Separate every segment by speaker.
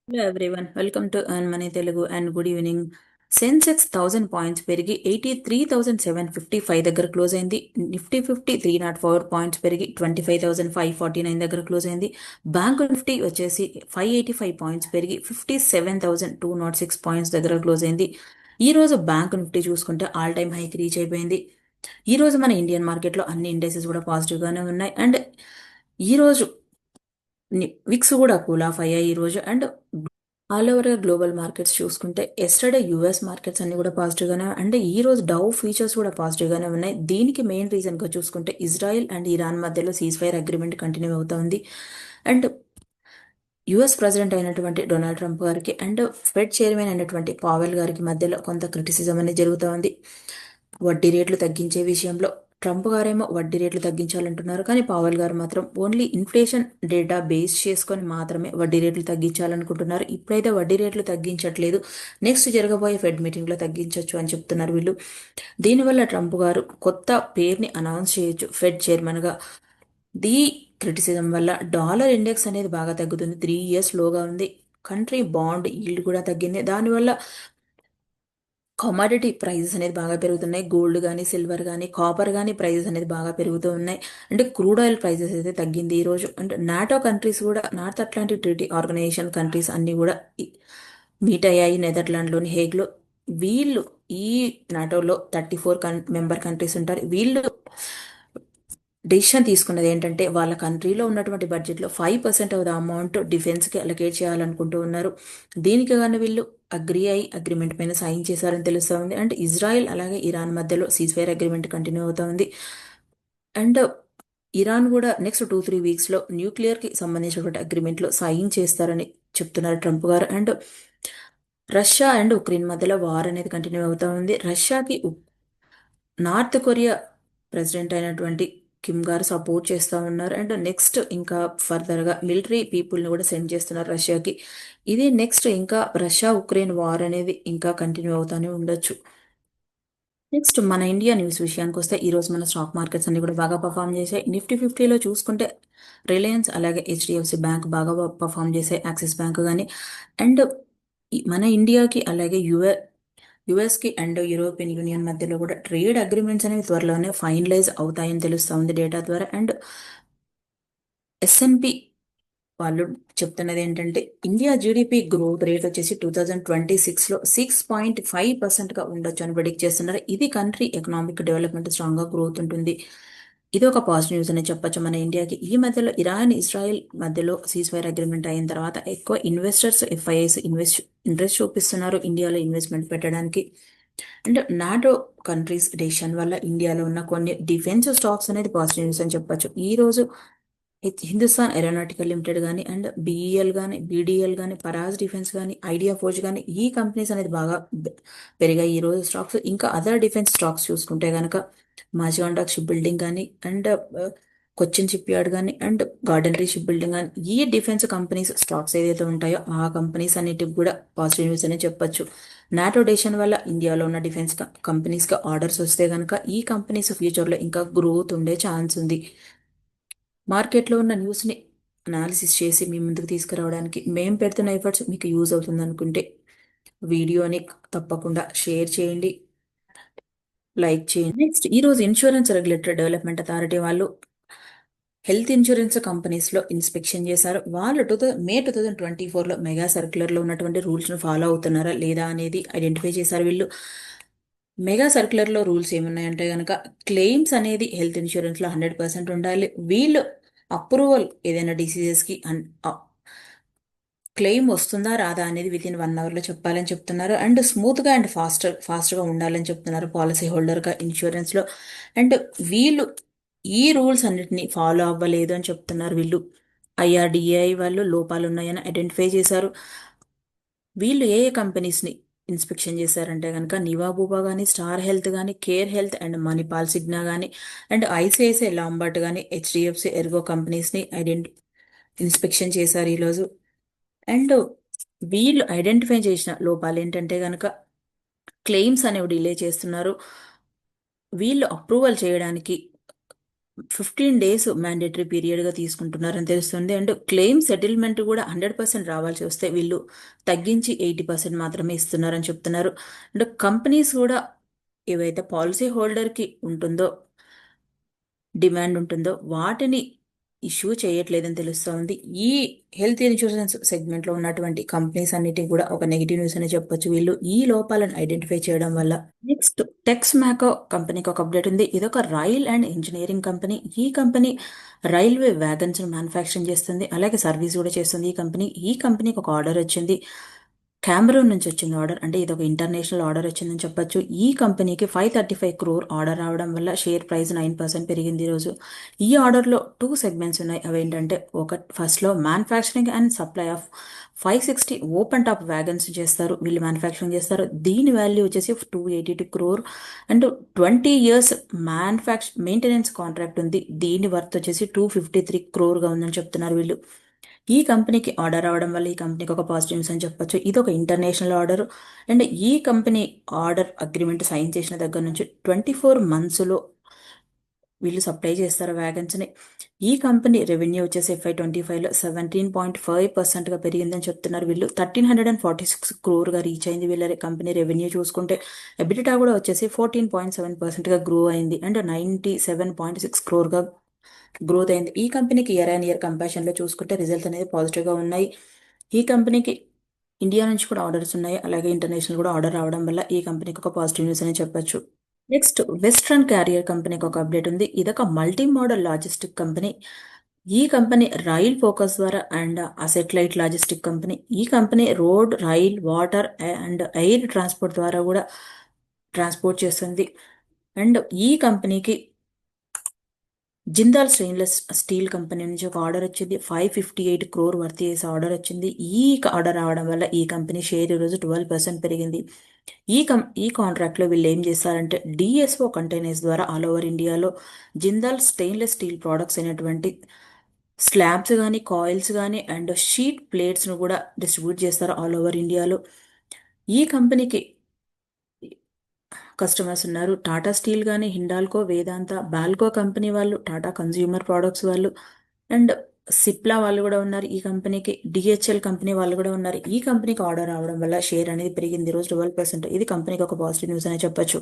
Speaker 1: Hello everyone, welcome to earn money Telugu and good evening. Sensex 1000 points పెరిగి 83,755 దగ్గర close అయింది. Nifty 50 304 points పెరిగి 25,549 దగ్గర క్లోజ్ అయింది. బ్యాంక్ నిఫ్టీ వచ్చేసి 585 పాయింట్స్ పెరిగి 57,206 పాయింట్స్ దగ్గర క్లోజ్ అయింది. ఈ రోజు బ్యాంక్ నిఫ్టీ చూసుకుంటే ఆల్ టైమ్ హైకి రీచ్ అయిపోయింది. ఈ రోజు మన ఇండియన్ మార్కెట్లో అన్ని ఇండెక్సెస్ కూడా పాజిటివ్ గానే ఉన్నాయి. అండ్ ఈ రోజు విక్స్ కూడా కూల్ ఆఫ్ అయ్యాయి ఈ రోజు. And all over global markets చూసుకుంటే ఎస్టర్డే యుఎస్ మార్కెట్స్ అన్ని కూడా పాజిటివ్ గానే, అంటే ఈ రోజు డౌ ఫీచర్స్ కూడా పాజిటివ్ గానే ఉన్నాయి. దీనికి మెయిన్ రీజన్ గా చూసుకుంటే ఇజ్రాయెల్ అండ్ ఇరాన్ మధ్యలో సీజ్ ఫైర్ అగ్రిమెంట్ కంటిన్యూ అవుతోంది. అండ్ యుఎస్ ప్రెసిడెంట్ అయినటువంటి డొనాల్డ్ ట్రంప్ గారికి అండ్ ఫెడ్ చైర్మన్ అయినటువంటి పావెల్ గారికి మధ్యలో కొంత క్రిటిసిజం అనేది జరుగుతోంది. వడ్డీ రేట్లు తగ్గించే విషయంలో ట్రంప్ గారేమో వడ్డీ రేట్లు తగ్గించాలంటున్నారు, కానీ పావెల్ గారు మాత్రం ఓన్లీ ఇన్ఫ్లేషన్ డేటా బేస్ చేసుకొని మాత్రమే వడ్డీ రేట్లు తగ్గించాలనుకుంటున్నారు. ఇప్పుడైతే వడ్డీ రేట్లు తగ్గించట్లేదు, నెక్స్ట్ జరగబోయే ఫెడ్ మీటింగ్లో తగ్గించవచ్చు అని చెప్తున్నారు వీళ్ళు. దీనివల్ల ట్రంప్ గారు కొత్త పేరుని అనౌన్స్ చేయొచ్చు ఫెడ్ చైర్మన్గా. ది క్రిటిసిజం వల్ల డాలర్ ఇండెక్స్ అనేది బాగా తగ్గుతుంది. 3 ఇయర్స్ లోగా ఉంది. కంట్రీ బాండ్ ఈల్డ్ కూడా తగ్గింది. దానివల్ల కమాడిటీ ప్రైజెస్ అనేది బాగా పెరుగుతున్నాయి. గోల్డ్ కానీ, సిల్వర్ కానీ, కాపర్ కానీ ప్రైజెస్ అనేది బాగా పెరుగుతూ ఉన్నాయి. అంటే క్రూడ్ ఆయిల్ ప్రైజెస్ అయితే తగ్గింది ఈ రోజు. అంటే నాటో కంట్రీస్ కూడా, North Atlantic Treaty Organization countries అన్ని కూడా మీట్ అయ్యాయి నెదర్లాండ్లోని హేగ్లో. వీళ్ళు ఈ నాటోలో 34 మెంబర్ కంట్రీస్ ఉంటారు. వీళ్ళు డెసిషన్ తీసుకున్నది ఏంటంటే వాళ్ళ కంట్రీలో ఉన్నటువంటి బడ్జెట్లో 5% ఆఫ్ ద అమౌంట్ డిఫెన్స్కి అలొకేట్ చేయాలనుకుంటూ ఉన్నారు. దీనికి గాను వీళ్ళు అగ్రి అయి అగ్రిమెంట్ పైన సైన్ చేశారని తెలుస్తూ ఉంది. అండ్ ఇజ్రాయెల్ అలాగే ఇరాన్ మధ్యలో సీజ్ ఫైర్ అగ్రిమెంట్ కంటిన్యూ అవుతా ఉంది. అండ్ ఇరాన్ కూడా నెక్స్ట్ 2-3 వీక్స్లో న్యూక్లియర్కి సంబంధించినటువంటి అగ్రిమెంట్లో సైన్ చేస్తారని చెప్తున్నారు ట్రంప్ గారు. అండ్ రష్యా అండ్ ఉక్రెయిన్ మధ్యలో వార్ అనేది కంటిన్యూ అవుతా ఉంది. రష్యాకి నార్త్ కొరియా ప్రెసిడెంట్ అయినటువంటి కిమ్ గారు సపోర్ట్ చేస్తూ ఉన్నారు. అండ్ నెక్స్ట్ ఇంకా ఫర్దర్గా మిలిటరీ పీపుల్ని కూడా సెండ్ చేస్తున్నారు రష్యాకి. ఇది నెక్స్ట్ ఇంకా రష్యా ఉక్రెయిన్ వార్ అనేది ఇంకా కంటిన్యూ అవుతానే ఉండొచ్చు. నెక్స్ట్ మన ఇండియా న్యూస్ విషయానికి వస్తే ఈ రోజు మన స్టాక్ మార్కెట్స్ అన్ని కూడా బాగా పర్ఫామ్ చేశాయి. నిఫ్టీ 50లో చూసుకుంటే రిలయన్స్ అలాగే హెచ్డిఎఫ్సి బ్యాంక్ బాగా పర్ఫామ్ చేశాయి, యాక్సిస్ బ్యాంక్ కానీ. అండ్ మన ఇండియాకి అలాగే యుఎస్కి అండ్ యూరోపియన్ యూనియన్ మధ్యలో కూడా ట్రేడ్ అగ్రిమెంట్స్ అనేవి త్వరలోనే ఫైనలైజ్ అవుతాయని తెలుస్తూ ఉంది డేటా ద్వారా. అండ్ ఎస్ఎన్పి వాళ్ళు చెప్తున్నది ఏంటంటే ఇండియా జీడిపి గ్రోత్ రేట్ వచ్చేసి 2026లో 6.5%గా ఉండొచ్చు అని ప్రిడిక్ట్ చేస్తున్నారు. ఇది కంట్రీ ఎకనామిక్ డెవలప్మెంట్ స్ట్రాంగ్ గా గ్రోత్ ఉంటుంది. ఇది ఒక పాజిటివ్ న్యూస్ అని చెప్పొచ్చు మన ఇండియాకి. ఈ మధ్యలో ఇరాన్ ఇజ్రాయెల్ మధ్యలో సీజ్ ఫైర్ అగ్రిమెంట్ అయిన తర్వాత ఎక్కువ ఇన్వెస్టర్స్ ఎఫ్ఐఐస్ ఇంట్రెస్ట్ చూపిస్తున్నారు ఇండియాలో ఇన్వెస్ట్మెంట్ పెట్టడానికి. అండ్ నాటో కంట్రీస్ డెసిషన్ వల్ల ఇండియాలో ఉన్న కొన్ని డిఫెన్స్ స్టాక్స్ అనేది పాజిటివ్ న్యూస్ అని చెప్పొచ్చు. ఈ రోజు హిందుస్థాన్ ఏరోనాటికల్ లిమిటెడ్ కానీ, అండ్ బిఈఎల్ కానీ, బీడీఎల్ కానీ, పరాజ్ డిఫెన్స్ కానీ, ఐడియా ఫోర్జ్ కానీ, ఈ కంపెనీస్ అనేది బాగా పెరిగాయి ఈ రోజు స్టాక్స్. ఇంకా అదర్ డిఫెన్స్ స్టాక్స్ చూసుకుంటే కనుక మాజిగాండాక్ షిప్ బిల్డింగ్ కానీ, అండ్ కొచ్చిన్ షిప్ యార్డ్ కానీ, అండ్ గార్డెనరీ షిప్ బిల్డింగ్ కానీ, ఈ డిఫెన్స్ కంపెనీస్ స్టాక్స్ ఏదైతే ఉంటాయో ఆ కంపెనీస్ అన్నిటికి కూడా పాజిటివ్ న్యూస్ అనే చెప్పొచ్చు. నాటో డెసిషన్ వల్ల ఇండియాలో ఉన్న డిఫెన్స్ కంపెనీస్కి ఆర్డర్స్ వస్తే కనుక ఈ కంపెనీస్ ఫ్యూచర్లో ఇంకా గ్రోత్ ఉండే ఛాన్స్ ఉంది. మార్కెట్లో ఉన్న న్యూస్ని అనాలిసిస్ చేసి మీ ముందుకు తీసుకురావడానికి మేము పెడుతున్న ఎఫర్ట్స్ మీకు యూజ్ అవుతుంది అనుకుంటే వీడియోని తప్పకుండా షేర్ చేయండి, లైక్ చేయండి. నెక్స్ట్ ఈరోజు ఇన్సూరెన్స్ రెగ్యులేటరీ డెవలప్మెంట్ అథారిటీ వాళ్ళు హెల్త్ ఇన్సూరెన్స్ కంపెనీస్లో ఇన్స్పెక్షన్ చేశారు. వాళ్ళు మే 2024లో మెగా సర్క్యులర్లో ఉన్నటువంటి రూల్స్ను ఫాలో అవుతున్నారా లేదా అనేది ఐడెంటిఫై చేశారు వీళ్ళు. మెగా సర్క్యులర్లో రూల్స్ ఏమున్నాయంటే కనుక క్లెయిమ్స్ అనేది హెల్త్ ఇన్సూరెన్స్లో 100% ఉండాలి. వీళ్ళు అప్రూవల్ ఏదైనా డిసీజెస్కి క్లెయిమ్ వస్తుందా రాదా అనేది వితిన్ 1 అవర్లో చెప్పాలని చెప్తున్నారు. అండ్ స్మూత్గా అండ్ ఫాస్ట్గా ఉండాలని చెప్తున్నారు పాలసీ హోల్డర్గా ఇన్సూరెన్స్లో. అండ్ వీళ్ళు ఈ రూల్స్ అన్నిటినీ ఫాలో అవ్వలేదు అని చెప్తున్నారు వీళ్ళు. ఐఆర్డిఏఐ వాళ్ళు లోపాలు ఉన్నాయని ఐడెంటిఫై చేశారు. వీళ్ళు ఏ ఏ కంపెనీస్ని ఇన్స్పెక్షన్ చేశారంటే కనుక నివాబూబా కానీ, స్టార్ హెల్త్ కానీ, care health and Manipal Cigna కానీ, అండ్ ఐసిఐసిఐ లాంబార్ట్ కానీ, హెచ్డిఎఫ్సి ఎర్గో కంపెనీస్ని ఇన్స్పెక్షన్ చేశారు ఈరోజు. అండ్ వీళ్ళు ఐడెంటిఫై చేసిన లోపాలు ఏంటంటే కనుక క్లెయిమ్స్ అనేవి డిలే చేస్తున్నారు. వీళ్ళు అప్రూవల్ చేయడానికి 15 days మ్యాండేటరీ పీరియడ్గా తీసుకుంటున్నారని తెలుస్తుంది. అండ్ క్లెయిమ్ సెటిల్మెంట్ కూడా 100% రావాల్సి వస్తే వీళ్ళు తగ్గించి 80% మాత్రమే ఇస్తున్నారని చెప్తున్నారు. అండ్ కంపెనీస్ కూడా ఏవైతే పాలసీ హోల్డర్కి ఉంటుందో డిమాండ్ ఉంటుందో వాటిని ఇష్యూ చేయట్లేదని తెలుస్తోంది. ఈ హెల్త్ ఇన్సూరెన్స్ సెగ్మెంట్లో ఉన్నటువంటి కంపెనీస్ అన్నిటికీ కూడా ఒక నెగిటివ్ న్యూస్ అని చెప్పొచ్చు. వీళ్ళు ఈ లోపాలను ఐడెంటిఫై చేయడం వల్ల. నెక్స్ట్ టెక్స్ మ్యాకో కంపెనీకి ఒక అప్డేట్ ఉంది. ఇదొక రైల్ అండ్ ఇంజనీరింగ్ కంపెనీ. ఈ కంపెనీ రైల్వే వ్యాగన్స్ మ్యానుఫ్యాక్చరింగ్ చేస్తుంది, అలాగే సర్వీస్ కూడా చేస్తుంది. ఈ కంపెనీకి ఒక ఆర్డర్ వచ్చింది. కెమెరూన్ నుంచి వచ్చింది ఆర్డర్, అంటే ఇది ఒక ఇంటర్నేషనల్ ఆర్డర్ వచ్చిందని చెప్పొచ్చు. ఈ కంపెనీకి 535 crore ఆర్డర్ రావడం వల్ల షేర్ ప్రైస్ 9% పెరిగింది ఈరోజు. ఈ ఆర్డర్లో 2 సెగ్మెంట్స్ ఉన్నాయి. అవి ఏంటంటే ఫస్ట్లో manufacturing and supply of 560 open top wagons చేస్తారు, వీళ్ళు మ్యానుఫ్యాక్చరింగ్ చేస్తారు. దీని వాల్యూ వచ్చేసి 282 crore and 20 years maintenance contract ఉంది. దీని వర్త్ వచ్చేసి 253 crore ఉందని చెప్తున్నారు వీళ్ళు. ఈ కంపెనీకి ఆర్డర్ రావడం వల్ల ఈ కంపెనీకి ఒక పాజిటివ్ న్యూస్ అని చెప్పొచ్చు. ఇది ఒక ఇంటర్నేషనల్ ఆర్డర్ అండ్ ఈ కంపెనీ ఆర్డర్ అగ్రిమెంట్ సైన్ చేసిన దగ్గర నుంచి 24 monthsలో వీళ్ళు సప్లై చేస్తారు వ్యాగన్స్ని. ఈ కంపెనీ రెవెన్యూ వచ్చేసి FY25లో 17.5%గా పెరిగిందని చెప్తున్నారు వీళ్ళు. 1346 crore రీచ్ అయింది వీళ్ళ కంపెనీ రెవెన్యూ చూసుకుంటే. ఎబిటా కూడా వచ్చేసి 14.7%గా గ్రో అయింది అండ్ 97.6 crore గ్రోత్ అయింది. ఈ కంపెనీకి ఇయర్ అండ్ ఇయర్ కంపారిజన్లో చూసుకుంటే రిజల్ట్స్ అనేది పాజిటివ్గా ఉన్నాయి. ఈ కంపెనీకి ఇండియా నుంచి కూడా ఆర్డర్స్ ఉన్నాయి, అలాగే ఇంటర్నేషనల్ కూడా ఆర్డర్ రావడం వల్ల ఈ కంపెనీకి ఒక పాజిటివ్ న్యూస్ అని చెప్పొచ్చు. నెక్స్ట్ వెస్ట్రన్ క్యారియర్ కంపెనీకి ఒక అప్డేట్ ఉంది. ఇదొక మల్టీ మోడల్ లాజిస్టిక్ కంపెనీ. ఈ కంపెనీ రైల్ ఫోకస్ ద్వారా అండ్ అసెట్లైట్ లాజిస్టిక్ కంపెనీ. ఈ company road, rail, water and air transport ద్వారా కూడా ట్రాన్స్పోర్ట్ చేస్తుంది. అండ్ ఈ కంపెనీకి జిందాల్ స్టెయిన్లెస్ స్టీల్ కంపెనీ నుంచి ఒక ఆర్డర్ వచ్చింది. 558 crore వర్త్ చేసే ఆర్డర్ వచ్చింది. ఈ ఆర్డర్ రావడం వల్ల ఈ కంపెనీ షేర్ ఈరోజు 12% పెరిగింది. ఈ కాంట్రాక్ట్లో వీళ్ళు ఏం చేస్తారంటే డిఎస్ఓ కంటైనర్స్ ద్వారా ఆల్ ఓవర్ ఇండియాలో జిందాల్ స్టెయిన్లెస్ స్టీల్ ప్రోడక్ట్స్ అయినటువంటి స్లాబ్స్ కానీ, కాయిల్స్ కానీ అండ్ షీట్ ప్లేట్స్ను కూడా డిస్ట్రిబ్యూట్ చేస్తారు ఆల్ ఓవర్ ఇండియాలో. ఈ కంపెనీకి కస్టమర్స్ ఉన్నారు. టాటా స్టీల్ కానీ, హిండాల్కో, వేదాంత, బాల్కో కంపెనీ వాళ్ళు, టాటా కన్జ్యూమర్ ప్రోడక్ట్స్ వాళ్ళు అండ్ సిప్లా వాళ్ళు కూడా ఉన్నారు. ఈ కంపెనీకి డిహెచ్ఎల్ కంపెనీ వాళ్ళు కూడా ఉన్నారు. ఈ కంపెనీకి ఆర్డర్ రావడం వల్ల షేర్ అనేది పెరిగింది ఈరోజు 12%. ఇది కంపెనీకి ఒక పాజిటివ్ న్యూస్ అనే చెప్పొచ్చు.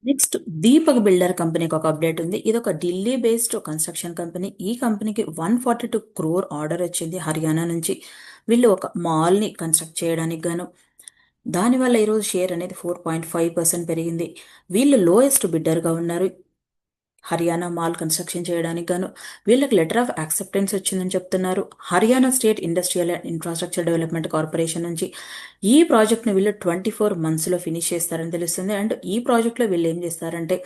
Speaker 1: నెక్స్ట్ దీపక్ బిల్డర్ కంపెనీకి ఒక అప్డేట్ ఉంది. ఇది ఒక ఢిల్లీ బేస్డ్ కన్స్ట్రక్షన్ కంపెనీ. ఈ కంపెనీకి 142 crore ఆర్డర్ వచ్చింది హర్యానా నుంచి. వీళ్ళు ఒక మాల్ని కన్స్ట్రక్ట్ చేయడానికి గాను. దానివల్ల ఈరోజు షేర్ అనేది 4.5% పెరిగింది. వీళ్ళు లోయెస్ట్ బిడ్డర్గా ఉన్నారు హర్యానా మాల్ కన్స్ట్రక్షన్ చేయడానికి గాను. వీళ్ళకి లెటర్ ఆఫ్ యాక్సెప్టెన్స్ వచ్చిందని చెప్తున్నారు Haryana state industrial and infrastructure development corporation నుంచి. ఈ ప్రాజెక్ట్ని వీళ్ళు 24 monthsలో ఫినిష్ చేస్తారని తెలుస్తుంది. అండ్ ఈ ప్రాజెక్ట్లో వీళ్ళు ఏం చేస్తారంటే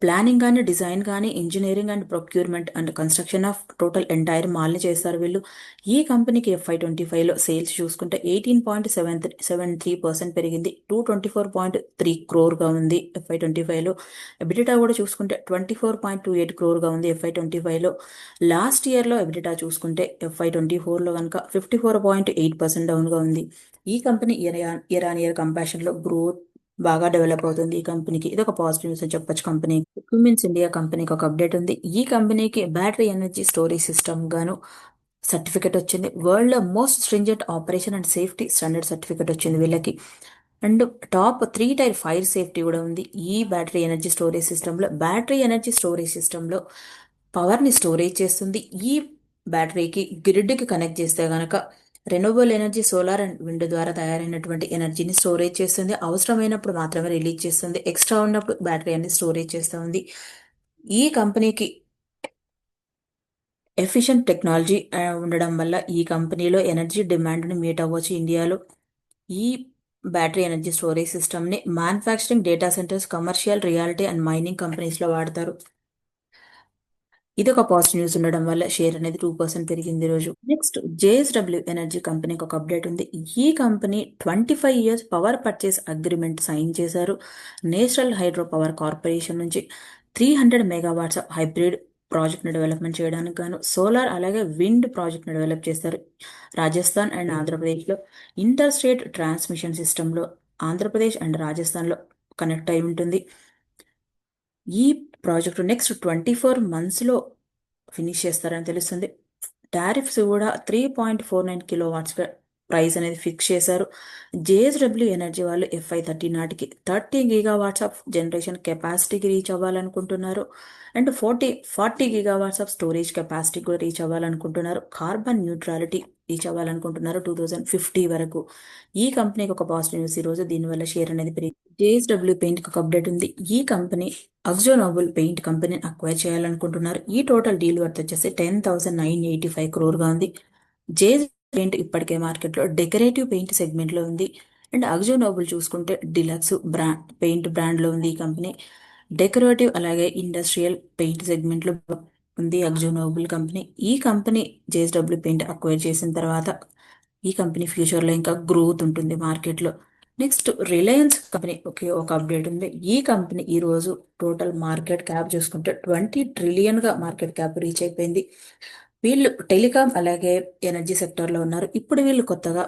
Speaker 1: ప్లానింగ్ కానీ, డిజైన్ కానీ, engineering and procurement and construction of total entire మాల్ని చేస్తారు వీళ్ళు. ఈ కంపెనీకి FY25లో సేల్స్ చూసుకుంటే 18.73% పెరిగింది, 224.3 crore ఉంది FY25లో. ఎబిటా కూడా చూసుకుంటే 24.28 crore ఉంది FY25లో. లాస్ట్ ఇయర్లో ఎబిటా చూసుకుంటే FY24లో కనుక 54.8% డౌన్గా ఉంది. ఈ కంపెనీ ఇయర్ ఆన్ ఇయర్ కంపారిజన్లో గ్రోత్ బాగా డెవలప్ అవుతుంది. ఈ కంపెనీకి ఇది ఒక పాజిటివ్ న్యూస్ అని చెప్పొచ్చు. కంపెనీ క్యూమిన్స్ ఇండియా కంపెనీకి ఒక అప్డేట్ ఉంది. ఈ కంపెనీకి బ్యాటరీ ఎనర్జీ స్టోరేజ్ సిస్టమ్ గాను సర్టిఫికెట్ వచ్చింది. World most stringent operation and safety standard certificate వచ్చింది వీళ్ళకి. And top 3 tier fire safety కూడా ఉంది ఈ బ్యాటరీ ఎనర్జీ స్టోరేజ్ సిస్టంలో. బ్యాటరీ ఎనర్జీ స్టోరేజ్ సిస్టంలో పవర్ని స్టోరేజ్ చేస్తుంది. ఈ బ్యాటరీకి గ్రిడ్కి కనెక్ట్ చేస్తే గనక renewable energy, solar and wind ద్వారా తయారైనటువంటి ఎనర్జీని స్టోరేజ్ చేస్తుంది. అవసరమైనప్పుడు మాత్రమే రిలీజ్ చేస్తుంది. ఎక్స్ట్రా ఉన్నప్పుడు బ్యాటరీ అనేది స్టోరేజ్ చేస్తుంది. ఈ కంపెనీకి ఎఫిషియెంట్ టెక్నాలజీ ఉండడం వల్ల ఈ కంపెనీలో ఎనర్జీ డిమాండ్ని మీట్ అవ్వచ్చు ఇండియాలో. ఈ బ్యాటరీ ఎనర్జీ స్టోరేజ్ సిస్టమ్ని manufacturing, data centres, commercial, reality and mining కంపెనీస్లో వాడతారు. ఇది ఒక పాజిటివ్ న్యూస్ ఉండడం వల్ల షేర్ అనేది 2% పెరిగింది ఈరోజు. నెక్స్ట్ JSW ఎనర్జీ కంపెనీకి ఒక అప్డేట్ ఉంది. ఈ company 25 years power purchase agreement sign చేశారు నేషనల్ హైడ్రో పవర్ కార్పొరేషన్ నుంచి. 300 megawatts హైబ్రిడ్ ప్రాజెక్ట్ని డెవలప్మెంట్ చేయడానికి గాను సోలార్ అలాగే విండ్ ప్రాజెక్ట్ని డెవలప్ చేస్తారు రాజస్థాన్ అండ్ ఆంధ్రప్రదేశ్లో. ఇంటర్ స్టేట్ ట్రాన్స్మిషన్ సిస్టంలో ఆంధ్రప్రదేశ్ అండ్ రాజస్థాన్లో కనెక్ట్ అయి ఉంటుంది. ఈ ప్రాజెక్టు నెక్స్ట్ 24 monthsలో ఫినిష్ చేస్తారని తెలుస్తుంది. టారిఫ్స్ కూడా 3.49 కిలోవాట్స్ ప్రైస్ అనేది ఫిక్స్ చేశారు. జేఎస్డబ్ల్యూ ఎనర్జీ వాళ్ళు FY30 నాటికి 30 GW ఆఫ్ జనరేషన్ కెపాసిటీకి రీచ్ అవ్వాలనుకుంటున్నారు. And 40 GW of storage capacity కూడా రీచ్ అవ్వాలనుకుంటున్నారు. కార్బన్ న్యూట్రాలిటీ రీచ్ అవ్వాలనుకుంటున్నారు 2050 వరకు. ఈ కంపెనీకి ఒక పాజిటివ్ న్యూస్ ఈరోజు, దీనివల్ల షేర్ అనేది పెరిగి. జేఎస్డబ్ల్యూ పెయింట్కి ఒక అప్డేట్ ఉంది. ఈ కంపెనీ అక్జోనోబుల్ పెయింట్ కంపెనీని అక్వైర్ చేయాలనుకుంటున్నారు. ఈ టోటల్ డీల్ వర్త్ వచ్చేసి 10,985 crore ఉంది. జేఎస్ పెయింట్ ఇప్పటికే మార్కెట్లో డెకరేటివ్ పెయింట్ సెగ్మెంట్లో ఉంది. అండ్ అక్జోనోబుల్ చూసుకుంటే డిలక్స్ పెయింట్ బ్రాండ్లో ఉంది. ఈ కంపెనీ డెకరేటివ్ అలాగే ఇండస్ట్రియల్ పెయింట్ సెగ్మెంట్లో ఉంది అక్జోనోబుల్ కంపెనీ. ఈ కంపెనీ జేఎస్డబ్ల్యూ పెయింట్ అక్వైర్ చేసిన తర్వాత ఈ కంపెనీ ఫ్యూచర్లో ఇంకా గ్రోత్ ఉంటుంది మార్కెట్లో. నెక్స్ట్ రిలయన్స్ కంపెనీ ఒక అప్డేట్ ఉంది. ఈ కంపెనీ ఈరోజు టోటల్ మార్కెట్ క్యాప్ చూసుకుంటే 20 trillion మార్కెట్ క్యాప్ రీచ్ అయిపోయింది. వీళ్ళు టెలికాం అలాగే ఎనర్జీ సెక్టర్లో ఉన్నారు. ఇప్పుడు వీళ్ళు కొత్తగా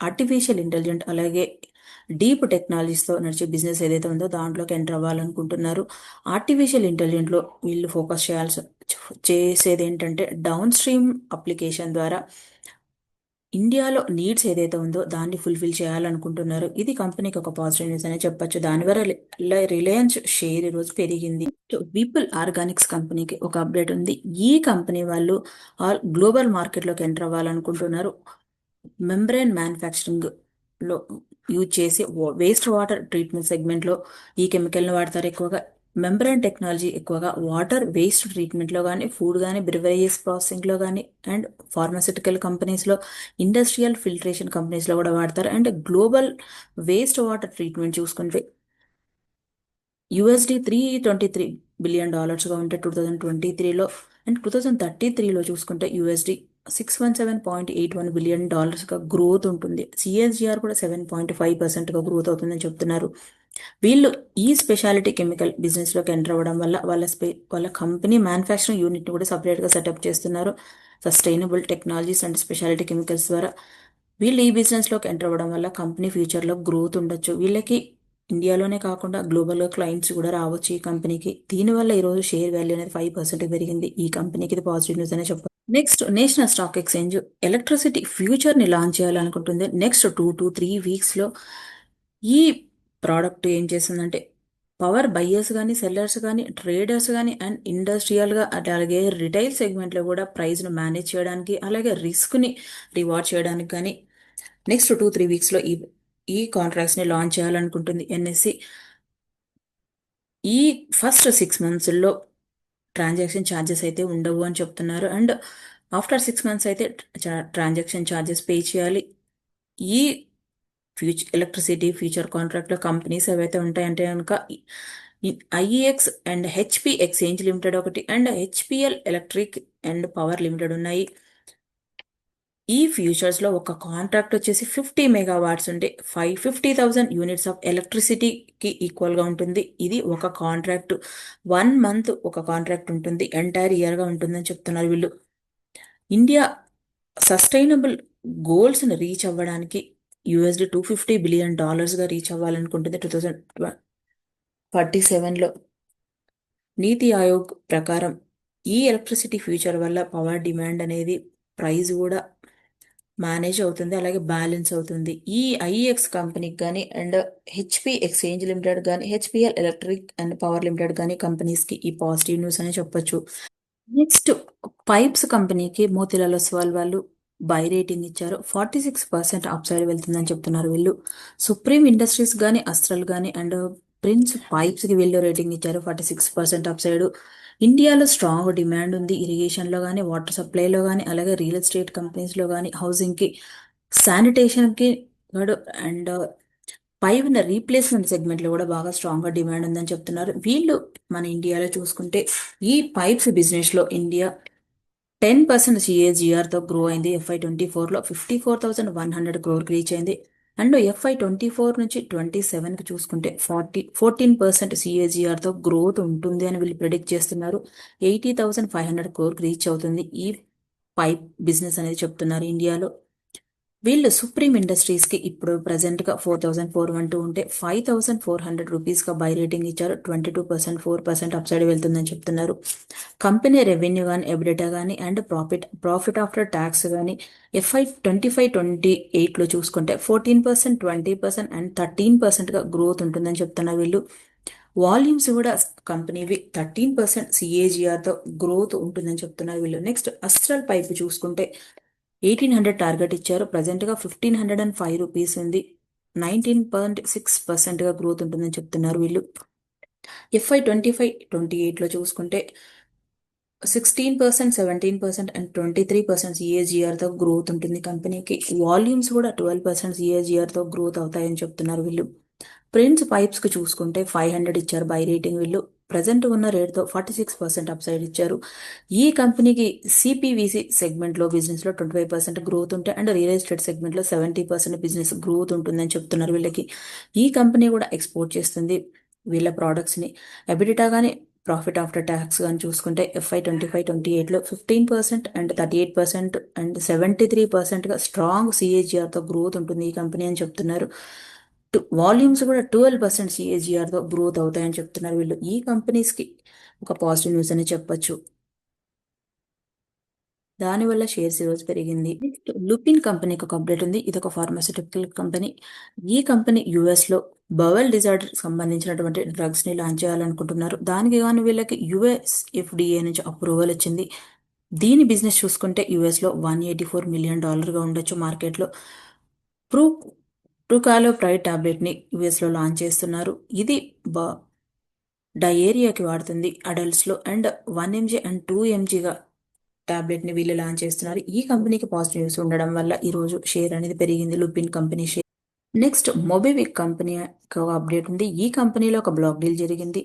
Speaker 1: ఆర్టిఫిషియల్ ఇంటెలిజెంట్ అలాగే డీప్ టెక్నాలజీస్తో నడిచే బిజినెస్ ఏదైతే ఉందో దాంట్లోకి ఎంటర్ అవ్వాలనుకుంటున్నారు. ఆర్టిఫిషియల్ ఇంటెలిజెంట్లో వీళ్ళు ఫోకస్ చేసేది ఏంటంటే డౌన్ స్ట్రీమ్ అప్లికేషన్ ద్వారా ఇండియాలో నీడ్స్ ఏదైతే ఉందో దాన్ని ఫుల్ఫిల్ చేయాలనుకుంటున్నారు. ఇది కంపెనీకి ఒక పాజిటివ్ న్యూస్ అనే చెప్పొచ్చు. దానివల్ల రిలయన్స్ షేర్ ఈరోజు పెరిగింది. విపుల్ ఆర్గానిక్స్ కంపెనీకి ఒక అప్డేట్ ఉంది. ఈ కంపెనీ వాళ్ళు గ్లోబల్ మార్కెట్లోకి ఎంటర్ అవ్వాలనుకుంటున్నారు. మెంబ్రెయిన్ మ్యానుఫ్యాక్చరింగ్లో యూజ్ చేసి వేస్ట్ వాటర్ ట్రీట్మెంట్ సెగ్మెంట్లో ఈ కెమికల్ని వాడతారు ఎక్కువగా. మెంబ్రెయిన్ టెక్నాలజీ ఎక్కువగా వాటర్ వేస్ట్ ట్రీట్మెంట్లో కానీ, ఫుడ్ కానీ, బ్రివరేజెస్ ప్రాసెసింగ్లో కానీ, అండ్ ఫార్మాసిటికల్ కంపెనీస్లో, ఇండస్ట్రియల్ ఫిల్టరేషన్ కంపెనీస్లో కూడా వాడతారు. And global waste water treatment చూసుకుంటే $323 billion ఉంటే 2023లో, అండ్ 2033లో చూసుకుంటే $617.81 billion గ్రోత్ ఉంటుంది. CAGR కూడా 7.5% గ్రోత్ అవుతుందని చెప్తున్నారు. వీళ్ళు ఈ స్పెషాలిటీ కెమికల్ బిజినెస్లోకి ఎంటర్ అవ్వడం వల్ల వాళ్ళ కంపెనీ మ్యానుఫ్యాక్చరింగ్ యూనిట్ని కూడా సపరేట్గా సెటప్ చేస్తున్నారు. Sustainable technologies and speciality chemicals ద్వారా వీళ్ళు ఈ బిజినెస్లోకి ఎంటర్ అవ్వడం వల్ల కంపెనీ ఫ్యూచర్లో గ్రోత్ ఉండొచ్చు. వీళ్ళకి ఇండియాలోనే కాకుండా గ్లోబల్గా క్లయింట్స్ కూడా రావచ్చు ఈ కంపెనీకి. దీనివల్ల ఈరోజు షేర్ వాల్యూ అనేది 5% పెరిగింది. ఈ కంపెనీకి ఇది పాజిటివ్ న్యూస్ అనే చెప్పాలి. Next national stock exchange electricity ఫ్యూచర్ని లాంచ్ చేయాలనుకుంటుంది. నెక్స్ట్ 2 to 3 వీక్స్లో ఈ ప్రోడక్ట్ ఏం చేస్తుందంటే పవర్ బయ్యర్స్ కానీ, సెల్లర్స్ కానీ, ట్రేడర్స్ కానీ, అండ్ ఇండస్ట్రియల్గా అలాగే రిటైల్ సెగ్మెంట్లో కూడా ప్రైస్ను మేనేజ్ చేయడానికి అలాగే రిస్క్ని రివార్డ్ చేయడానికి కానీ నెక్స్ట్ 2-3 వీక్స్లో ఈ కాంట్రాక్ట్స్ని లాంచ్ చేయాలనుకుంటుంది NSE. ఈ ఫస్ట్ 6 monthsలో ట్రాన్సాక్షన్ ఛార్జెస్ అయితే ఉండవు అని చెప్తున్నారు. అండ్ ఆఫ్టర్ 6 months అయితే ట్రాన్సాక్షన్ ఛార్జెస్ పే చేయాలి. ఈ ఎలక్ట్రిసిటీ ఫ్యూచర్ కాంట్రాక్ట్లో కంపెనీస్ ఏవైతే ఉంటాయంటే కనుక IEX and HP exchange limited ఒకటి, and HPL electric and power limited ఉన్నాయి. ఈ ఫ్యూచర్స్లో ఒక కాంట్రాక్ట్ వచ్చేసి 50 megawatts ఉంటే 50,000 units ఆఫ్ ఎలక్ట్రిసిటీకి ఈక్వల్గా ఉంటుంది. ఇది ఒక కాంట్రాక్ట్ 1 month ఒక కాంట్రాక్ట్ ఉంటుంది, ఎంటైర్ ఇయర్గా ఉంటుందని చెప్తున్నారు వీళ్ళు. ఇండియా సస్టైనబుల్ గోల్స్ని రీచ్ అవ్వడానికి $250 billion రీచ్ అవ్వాలనుకుంటుంది 2047లో. నీతి ఆయోగ్ ప్రకారం ఈ ఎలక్ట్రిసిటీ ఫ్యూచర్ వల్ల పవర్ డిమాండ్ అనేది ప్రైస్ కూడా మేనేజ్ అవుతుంది అలాగే బ్యాలెన్స్ అవుతుంది. ఈ IEX కంపెనీకి కానీ అండ్ HP ఎక్స్చేంజ్ లిమిటెడ్ కానీ, HPL electric and power limited కానీ కంపెనీస్కి ఈ పాజిటివ్ న్యూస్ అని చెప్పొచ్చు. నెక్స్ట్ పైప్స్ కంపెనీకి మోతిలాల్ ఒస్వాల్ వాళ్ళు బై రేటింగ్ ఇచ్చారు. 46% అప్సైడ్ వెళ్తుందని చెప్తున్నారు వీళ్ళు. సుప్రీం ఇండస్ట్రీస్ కానీ, అస్ట్రల్ కానీ అండ్ ప్రిన్స్ పైప్స్కి వీళ్ళు రేటింగ్ ఇచ్చారు 46% అప్సైడ్. ఇండియాలో స్ట్రాంగ్ డిమాండ్ ఉంది ఇరిగేషన్లో కానీ, వాటర్ సప్లైలో కానీ, అలాగే రియల్ ఎస్టేట్ కంపెనీస్లో కానీ, హౌసింగ్కి, శానిటేషన్కి అండ్ పైప్ రీప్లేస్మెంట్ సెగ్మెంట్లో కూడా బాగా స్ట్రాంగ్గా డిమాండ్ ఉందని చెప్తున్నారు వీళ్ళు. మన ఇండియాలో చూసుకుంటే ఈ పైప్స్ బిజినెస్లో ఇండియా 10% CAGRతో గ్రో అయింది. FY24లో 54,100 crore రీచ్ అయింది. అండ్ FY24 నుంచి 27కి చూసుకుంటే 14% CAGRతో గ్రోత్ ఉంటుంది అని వీళ్ళు ప్రిడిక్ట్ చేస్తున్నారు. 80,500 crore రీచ్ అవుతుంది ఈ పైప్ బిజినెస్ అనేది చెప్తున్నారు ఇండియాలో. వీళ్ళు సుప్రీం ఇండస్ట్రీస్కి ఇప్పుడు ప్రజెంట్గా 4412 ఉంటే 5400 రూపీస్గా బై రేటింగ్ ఇచ్చారు. 22% 4% అప్సైడ్ వెళ్తుందని చెప్తున్నారు. కంపెనీ రెవెన్యూ కానీ ఎబిడిటా కానీ అండ్ ప్రాఫిట్ ఆఫ్టర్ ట్యాక్స్ కానీ FY 2025-28లో చూసుకుంటే 14%, 20% అండ్ 13%గా గ్రోత్ ఉంటుందని చెప్తున్నారు వీళ్ళు. వాల్యూమ్స్ కూడా కంపెనీవి 13% CAGRతో గ్రోత్ ఉంటుందని చెప్తున్నారు వీళ్ళు. నెక్స్ట్ అస్ట్రల్ పైప్ చూసుకుంటే 1800 టార్గెట్ ఇచ్చారు. ప్రజెంట్గా 1505 రూపీస్ ఉంది. 19.6%గా గ్రోత్ ఉంటుందని చెప్తున్నారు వీళ్ళు. FY 2025-28లో చూసుకుంటే 16%, 17% అండ్ 23% CAGRతో గ్రోత్ ఉంటుంది కంపెనీకి. వాల్యూమ్స్ కూడా 12% CAGRతో గ్రోత్ అవుతాయని చెప్తున్నారు వీళ్ళు. ప్రిన్స్ పైప్స్కి చూసుకుంటే 500 ఇచ్చారు బై రేటింగ్ వీళ్ళు. ప్రజెంట్ ఉన్న రేట్తో 46% అప్సైడ్ ఇచ్చారు. ఈ కంపెనీకి CPVC సెగ్మెంట్లో బిజినెస్లో 25% గ్రోత్ ఉంటే అండ్ రియల్ ఎస్టేట్ సెగ్మెంట్లో 70% బిజినెస్ గ్రోత్ ఉంటుందని చెప్తున్నారు వీళ్ళకి. ఈ కంపెనీ కూడా ఎక్స్పోర్ట్ చేస్తుంది వీళ్ళ ప్రోడక్ట్స్ని. ఎబిడిటా కానీ ప్రాఫిట్ ఆఫ్టర్ ట్యాక్స్ కానీ చూసుకుంటే FY 2025-28లో 15% అండ్ 38% అండ్ 73%గా స్ట్రాంగ్ CAGRతో గ్రోత్ ఉంటుంది ఈ కంపెనీ అని చెప్తున్నారు. వాల్యూమ్స్ కూడా 12% CAGRతో గ్రోత్ అవుతాయని చెప్తున్నారు వీళ్ళు. ఈ కంపెనీస్కి ఒక పాజిటివ్ న్యూస్ అని చెప్పొచ్చు. దానివల్ల షేర్స్ ఈరోజు పెరిగింది. నెక్స్ట్ లుపిన్ కంపెనీకి ఒక అప్డేట్ ఉంది. ఇది ఒక ఫార్మాస్యూటికల్ కంపెనీ. ఈ కంపెనీ యుఎస్లో బవల్ డిజార్డర్ సంబంధించినటువంటి డ్రగ్స్ని లాంచ్ చేయాలనుకుంటున్నారు. దానికి గాను వీళ్ళకి US FDA నుంచి అప్రూవల్ వచ్చింది. దీని బిజినెస్ చూసుకుంటే యుఎస్లో $184 మిలియన్ ఉండొచ్చు మార్కెట్లో. ట్రూకాలోప్రైడ్ టాబ్లెట్ని యుఎస్లో లాంచ్ చేస్తున్నారు. ఇది డయేరియాకి వాడుతుంది అడల్ట్స్లో అండ్ 1 mg అండ్ 2 mgగా టాబ్లెట్ని వీళ్ళు లాంచ్ చేస్తున్నారు. ఈ కంపెనీకి పాజిటివ్ న్యూస్ ఉండడం వల్ల ఈరోజు షేర్ అనేది పెరిగింది Lupin company share. Next MobiKwik company update ఉంది. ఈ కంపెనీలో ఒక బ్లాక్ డీల్ జరిగింది.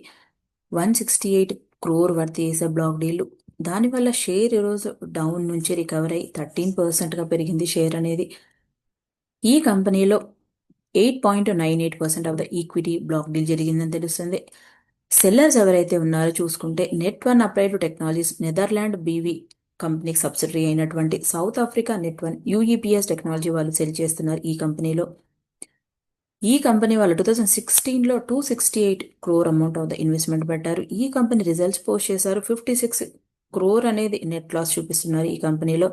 Speaker 1: 168 crore వర్త్ చేసే బ్లాక్ డీల్. దానివల్ల షేర్ ఈరోజు డౌన్ నుంచి రికవర్ అయ్యి 13%గా పెరిగింది షేర్ అనేది. ఈ కంపెనీలో 8.98% of the equity block deal జరిగిందని తెలుస్తుంది. సెల్లర్స్ ఎవరైతే ఉన్నారో చూసుకుంటే నెట్1 అప్లైడ్ టెక్నాలజీస్ నెదర్లాండ్ BV కంపెనీకి సబ్సిడరీ అయినటువంటి సౌత్ ఆఫ్రికా నెట్1 UEPS టెక్నాలజీ వాళ్ళు సెల్ చేస్తున్నారు ఈ కంపెనీలో. ఈ కంపెనీ వాళ్ళు 2016లో 268 crore amount of the investment పెట్టారు. ఈ కంపెనీ రిజల్ట్స్ పోస్ట్ చేశారు. 56 crore అనేది నెట్ లాస్ చూపిస్తున్నారు ఈ కంపెనీలో.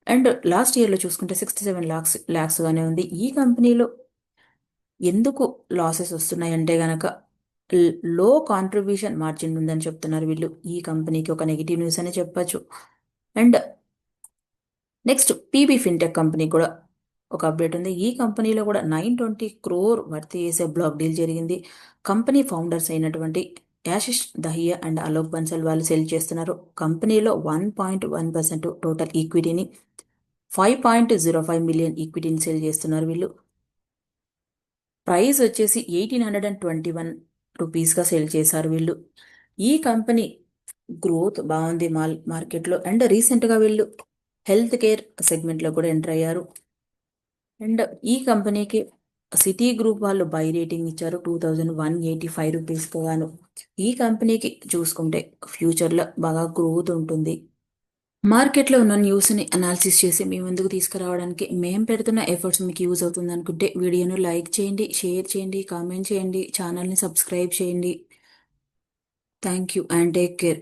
Speaker 1: అండ్ లాస్ట్ ఇయర్లో చూసుకుంటే 67 lakhs గానే ఉంది. ఈ కంపెనీలో ఎందుకు లాసెస్ వస్తున్నాయంటే గనక లో కాంట్రిబ్యూషన్ మార్జిన్ ఉందని చెప్తున్నారు వీళ్ళు. ఈ కంపెనీకి ఒక నెగిటివ్ న్యూస్ అని చెప్పచ్చు. And next PB fintech company కూడా ఒక అప్డేట్ ఉంది. ఈ కంపెనీలో కూడా 920 crore వర్త్ చేసే బ్లాక్ డీల్ జరిగింది. కంపెనీ ఫౌండర్స్ అయినటువంటి యాషిష్ దహియా అండ్ అలోక్ బన్సల్ వాళ్ళు సెల్ చేస్తున్నారు. కంపెనీలో 1.1% టోటల్ ఈక్విటీని 5.05 మిలియన్ ఈక్విటీని సెల్ చేస్తున్నారు వీళ్ళు. ప్రైస్ వచ్చేసి 1821 రూపీస్గా సెల్ చేశారు వీళ్ళు. ఈ కంపెనీ గ్రోత్ బాగుంది మార్కెట్లో అండ్ రీసెంట్గా వీళ్ళు హెల్త్ కేర్ సెగ్మెంట్లో కూడా ఎంటర్ అయ్యారు. అండ్ ఈ కంపెనీకి సిటీ గ్రూప్ వాళ్ళు బై రేటింగ్ ఇచ్చారు 2185 రూపీస్కి గాను. ఈ కంపెనీకి చూసుకుంటే ఫ్యూచర్లో బాగా గ్రోత్ ఉంటుంది. మార్కెట్లో ఉన్న న్యూస్ని అనాలిసిస్ చేసి మీ ముందుకు తీసుకురావడానికి మేము పెడుతున్న ఎఫర్ట్స్ మీకు యూజ్ అవుతుంది అనుకుంటే వీడియోను లైక్ చేయండి, షేర్ చేయండి, కామెంట్ చేయండి, ఛానల్ని సబ్స్క్రైబ్ చేయండి. Thank you and take care.